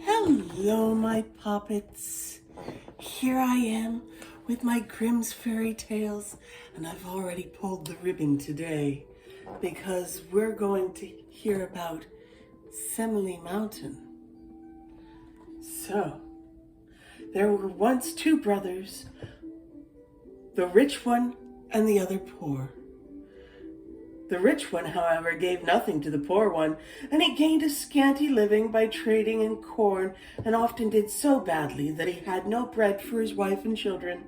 Hello, my puppets. Here I am with my Grimm's fairy tales, and I've already pulled the ribbon today because we're going to hear about Simeli Mountain. So, there were once two brothers, the rich one and the other poor. The rich one, however, gave nothing to the poor one, and he gained a scanty living by trading in corn, and often did so badly that he had no bread for his wife and children.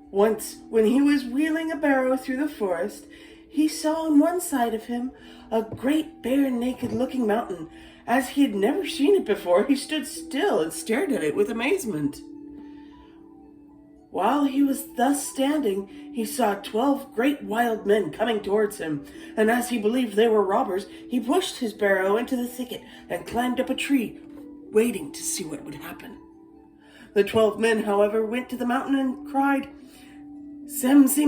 Once, when he was wheeling a barrow through the forest, he saw on one side of him a great bare naked-looking mountain. As he had never seen it before, he stood still and stared at it with amazement. While he was thus standing, he saw 12 great wild men coming towards him, and as he believed they were robbers, he pushed his barrow into the thicket and climbed up a tree, waiting to see what would happen. The 12 men, however, went to the mountain and cried, Simeli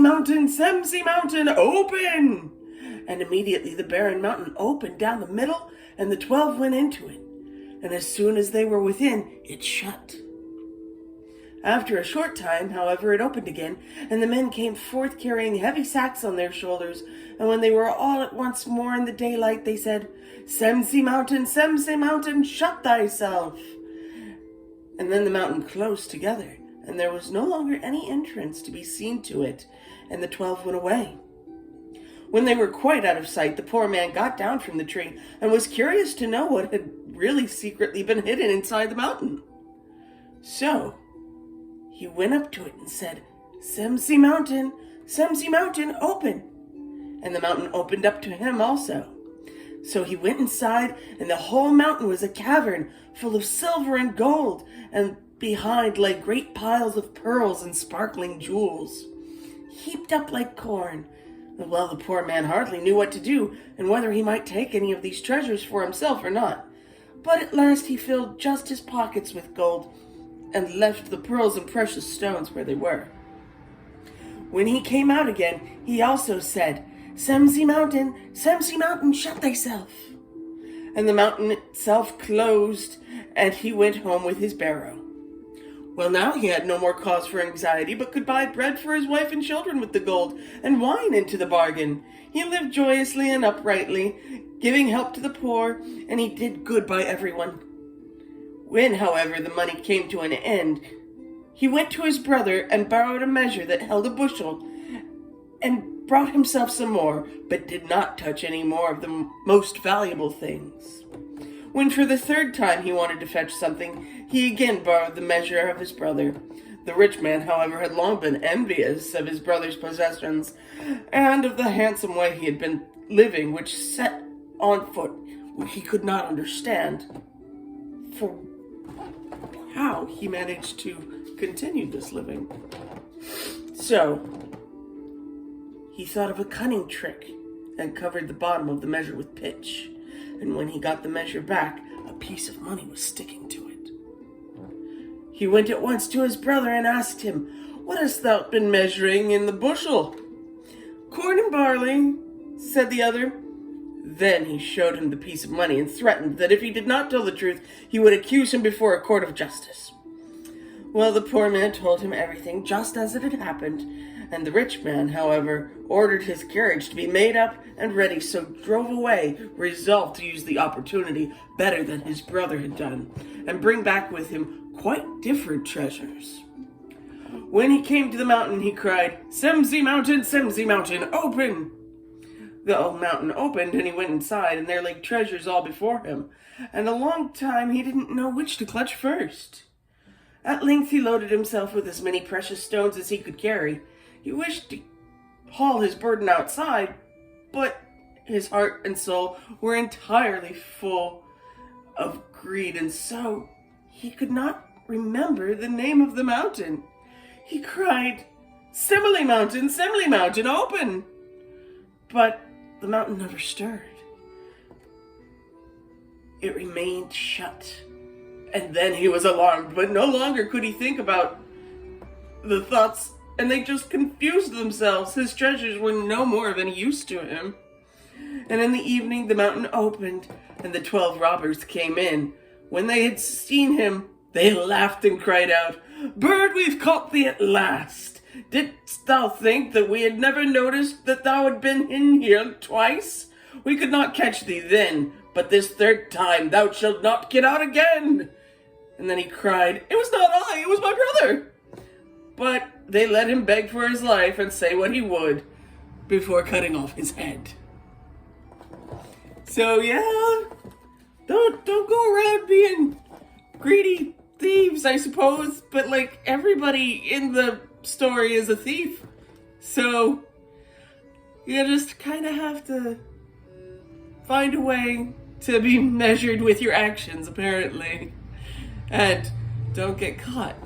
Mountain, open! And immediately the barren mountain opened down the middle, and the 12 went into it. And as soon as they were within, it shut. After a short time, however, it opened again, and the men came forth carrying heavy sacks on their shoulders. And when they were all at once more in the daylight, they said, Simeli Mountain, shut thyself. And then the mountain closed together, and there was no longer any entrance to be seen to it, and the 12 went away. When they were quite out of sight, the poor man got down from the tree and was curious to know what had really secretly been hidden inside the mountain. So he went up to it and said, Simeli Mountain, open. And the mountain opened up to him also. So he went inside, and the whole mountain was a cavern full of silver and gold, and behind lay great piles of pearls and sparkling jewels, heaped up like corn. Well, the poor man hardly knew what to do, and whether he might take any of these treasures for himself or not. But at last he filled just his pockets with gold, and left the pearls and precious stones where they were. When he came out again, he also said, Simeli Mountain, shut thyself. And the mountain itself closed, and he went home with his barrow. Well, now he had no more cause for anxiety, but could buy bread for his wife and children with the gold, and wine into the bargain. He lived joyously and uprightly, giving help to the poor, and he did good by everyone. When, however, the money came to an end, he went to his brother and borrowed a measure that held a bushel, and brought himself some more, but did not touch any more of the most valuable things. When for the third time he wanted to fetch something, he again borrowed the measure of his brother. The rich man, however, had long been envious of his brother's possessions, and of the handsome way he had been living, which set on foot he could not understand for how he managed to continue this living. So he thought of a cunning trick and covered the bottom of the measure with pitch. And when he got the measure back, a piece of money was sticking to it. He went at once to his brother and asked him, What hast thou been measuring in the bushel? Corn and barley, said the other. Then he showed him the piece of money and threatened that if he did not tell the truth, he would accuse him before a court of justice. Well, the poor man told him everything just as it had happened, and the rich man, however, ordered his carriage to be made up and ready, so drove away, resolved to use the opportunity better than his brother had done, and bring back with him quite different treasures. When he came to the mountain, he cried, Simeli Mountain, open! The old mountain opened, and he went inside, and there lay treasures all before him, and a long time he didn't know which to clutch first. At length he loaded himself with as many precious stones as he could carry. He wished to haul his burden outside, but his heart and soul were entirely full of greed, and so he could not remember the name of the mountain. He cried, Simeli Mountain, open! But the mountain never stirred. It remained shut. And then he was alarmed, but no longer could he think about the thoughts, and they just confused themselves. His treasures were no more of any use to him. And in the evening the mountain opened, and the 12 robbers came in, When they had seen him, they laughed and cried out, "Bird, we've caught thee at last! Didst thou think that we had never noticed that thou had been in here twice? We could not catch thee then, but this third time thou shalt not get out again!" And then he cried, "It was not I, it was my brother!" But they let him beg for his life and say what he would before cutting off his head. So yeah, don't go around being greedy thieves, I suppose, but like everybody in the story is a thief. So you just kind of have to find a way to be measured with your actions, apparently, and don't get caught.